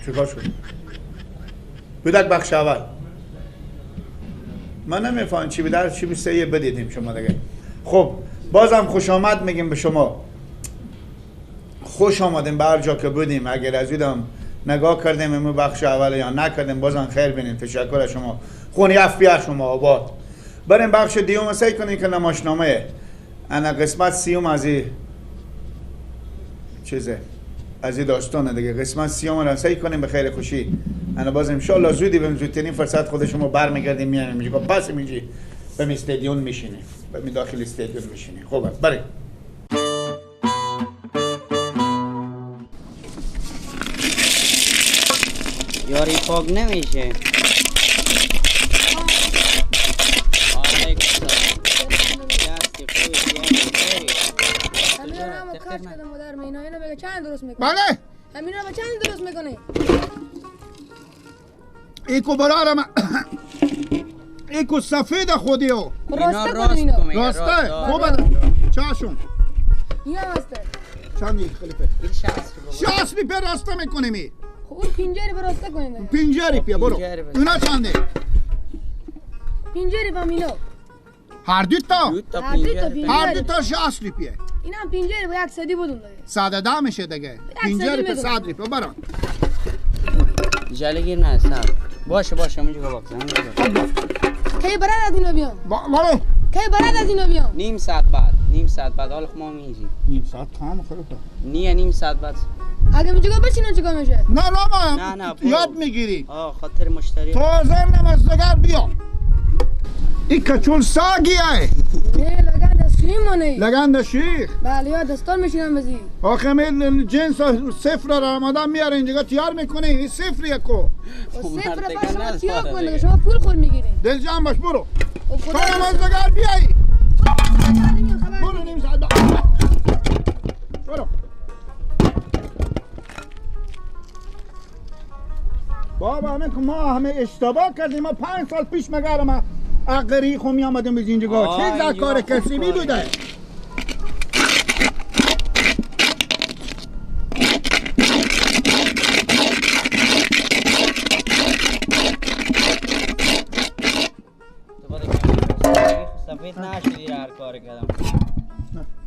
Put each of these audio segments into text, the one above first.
چیکار شد؟ کودک بخش اول من نمیفهم چی بدر چی بیسته یه بدیدیم شما دیگه. خب بازم خوش آمد میگیم به شما. خوش آمدیم به هر جا که بودیم. اگر از ایدم نگاه کردیم امو بخش اول یا نکردیم بازم خیر بینیم. تشکر از شما. خونی افبیه شما آباد. بریم بخش دیوم سعی کنیم که نمایشنامه انا قسمت سیوم از این چیزه از این داستانه دیگه. قسمت سیوم را سعی کنیم به خیر خوشی. انا باز انشالله زودی به زودترین فرصت خود شما برمیگردیم میانیم میگه پس میجی به استادیوم میشینیم به داخل استادیوم میشینیم. خوبه بریم. یاری پاک نمیشه. چند درست میکنه؟ بله همینا با چند درست میکنه؟ ایکو برارم ایکو سفید خودیو راسته کنه اینا راسته خوبه چاشون اینا راسته چند یک خلیفه این 60 روپیه راسته میکنیم ای خب اون پینجری به راسته کنیم 50 روپیه برو اونا چنده؟ 50 با اینا هر دو تا هر دو تا 60 روپیه اینا هم 50 با یک صدی بودون دیگه 110 میشه دیگه 50 روپیه 100 روپیه برو جلگیر نه سب باشه اونجا که بگذارم کی برات از اینا بیام برو کی برات از اینا بیام نیم ساعت بعد حالا خب ما میجی نیم ساعت کام خلیفه نیه نیم ساعت بعد اگه میجا بشینم چیکار میشه نه یاد میگیری خاطر مشتری تو زن نمازدگر بیا این کچول ساگیه نه لگن دستیم منی لگن دشیخ بله یا دستار میشینم بزی آخه من جنس صفر را رمضان میاره اینجا تیار میکنه این صفر یکو صفر با شما تیار کنه شما پول خود میگیرین دل جمع باش برو تو نمازدگر بیایی برو نیم ساعت برو بابا همه که ما همه اشتباه کردیم ما 5 سال پیش مگر ما اقری خو می آمدیم به اینجا چه زکار کسی می بوده سفید نشدی هر کار کردم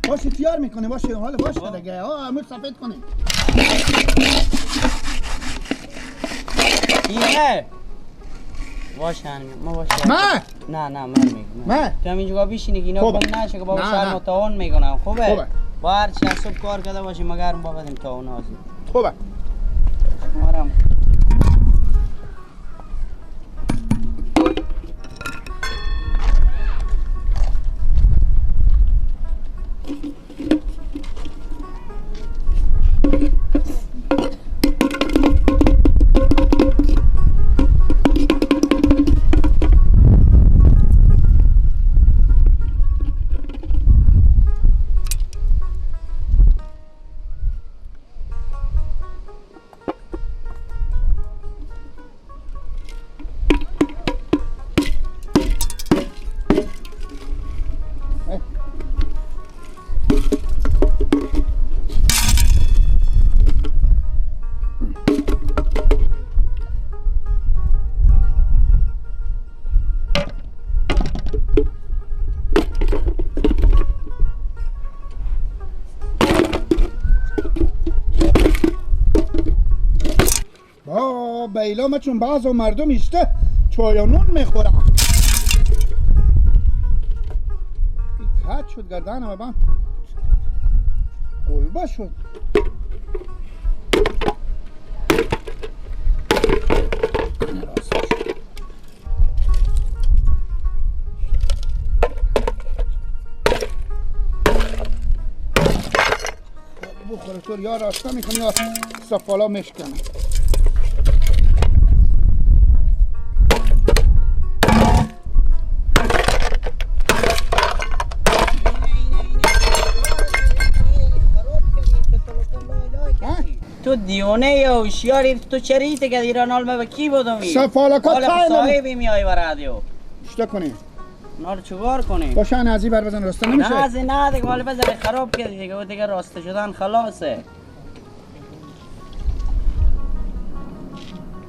باشه تیار میکنه باشه حالا باشه دیگه امروز سفید کنه اینه واشن ما واشن نه من میگم تو اینجا بشینی که اینا کم نشه که بابا شهر متعاون میکنم خوبه با هر چی صبح کار کرده باشی مگر ما بدیم تعاون حاضر خوبه مارم بیلا ما چون بعض مردم ایسته چای و نون میخورم کت شد گردنم بابا قلبه شد بخوره طور یا راسته میکنی یا سفالا میشکنه تو دیونه یا هوشیاری تو چریته که ایران حال با کی بودم سفالکات حالا صاحبی میای و رادیو چطور کنی؟ نار چگار کنی؟ باشه نازی بر بزن راسته نمیشه؟ نازی نه دیگه حالا بزن خراب کردی دیگه و دیگه راسته شدن خلاصه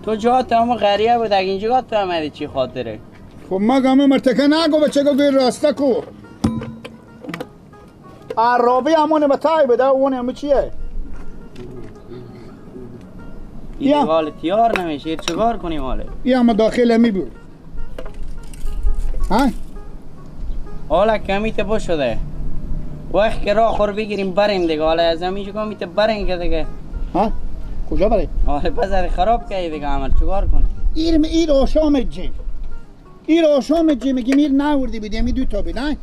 تو جا تو همه غریه بود اگه اینجا تو همه چی خاطره خب ما گامه مرتکه نگو بچه گوی راسته کو عرابی همونه بتای بده اونه همه چیه این حال تیار نمیشه چیکار کنیم حاله این همه داخل همی بود ها حالا کمیت بشده وقت که راه خور بگیریم بریم دیگه حالا از همینجا کمیت بریم که دیگه ها کجا بریم حالا بذاری خراب که دیگه عمل چیکار کنیم این آشام جیم این آشام جیم میگیم این نوردی بدیم این دو تا بدن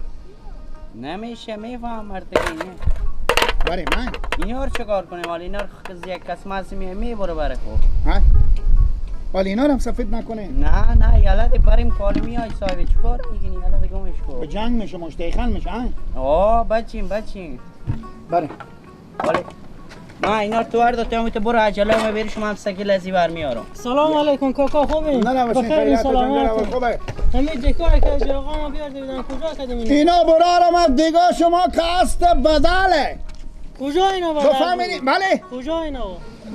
نمیشه میفهم مرتبه اینه بریم من اینا رو چیکار کنیم حالا اینا رو یک قسمت میبره بره خوب ها حالا اینا رو هم سفید نکنه نه یالده بریم کالمی های صاحبی چیکار میگینی یالده گمش کو به جنگ میشه مشتیخان میشه ها بچین بریم حالا ما اینا رو تو ورد تا تو برو عجله ما بری شما هم سکیل ازی برمیارم سلام علیکم کاکا خوبی؟ بخیر سلامت خوبه همین دکار که از آقا ما بیارده بدن کجا کدیم اینا برارم از دیگه شما کاست بدله کجا اینا تو فهمیدی؟ بله کجا اینا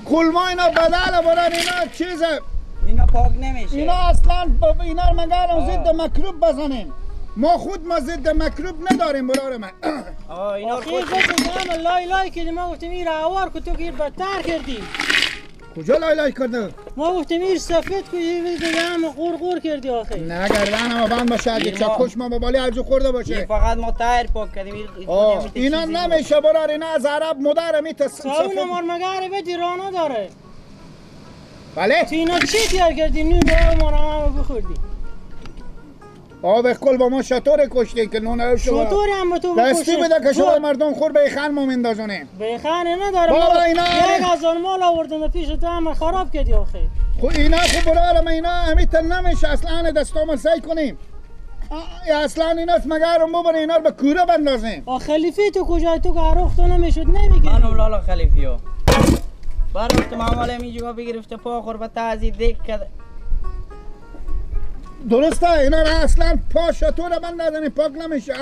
کلما اینا بدله برار اینا چیزه اینا پاک نمیشه اینا اصلا اینا رو مگرم ضد مکروب بزنیم ما خود ما ضد مکروب نداریم برار من اینا رو خیلی گفتم لای کردیم ما گفتیم این راوار که تو که بدتر کردی کجا لای کرده؟ ما گفتیم این سفید که یه دیگه هم غور کردی آخه نه گردن ما بند باشه اگه چکش ما ببالی هرجو خورده باشه فقط ما تایر پاک کردیم اینا نمیشه برار اینا از عرب مدر میت ساون مار مگره به دیرانا داره بله؟ تو اینا چی تیار کردی نون رو ما بخوردی به کل با ما شطور کشتی که نونه شطور هم به تو دستی بده که شما مردم خور به خان ما مندازونه به خانه نداره بابا اینا 1000 مال آوردن پیش تو هم خراب کردی آخه خب اینا خب برارم اینا همیت نمیشه اصلا دستامون سعی کنیم اصلا اینا مگرم ببره اینا رو به کوره بندازیم خلیفی تو کجا تو که عروخ تو نمیشد نمیگی منم لالا خلیفیو برای تو معامله میجا بگرفته پا خور به تازی دیک کرده درسته اینا رو اصلا پا شطور بندازن پاک نمیشه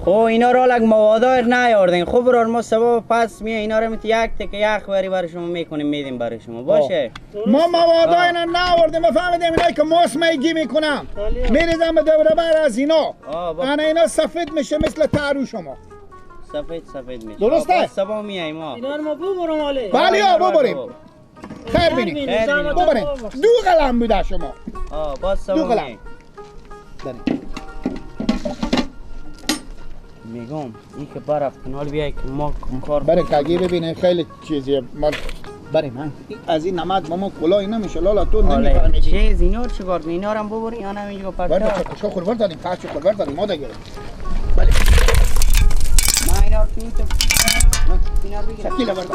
خب اینا رو لگ موادایر نیاردین خب برار ما سبب پس میه اینا رو میتی یک تک یخ بری برای شما میکنیم میدیم برای شما باشه ما موادای اینا ناوردیم فهمیدیم اینا که موس میگی میکنم میریزم به دوره بر از اینا اینا سفید میشه مثل تارو شما سفید میشه درسته؟ سبا میه ما اینا رو ما ببرم آله بله ببریم خیر بینیم ببریم دو قلم بوده شما باز سبا دو قلم میگم این که برف کنال بیای که ما کار برای کگی ببینه خیلی چیزیه ما بریم از این نمد ما کلاه نمیشه لالا تو نمیفهمی چیز اینا رو چیکار کنی اینا رو هم ببری یا نمیگه پرتا بریم چکشا خورور دادیم پاچو خورور دادیم ما دیگه بله ما اینا رو تو اینا رو بگیرم شکیل برد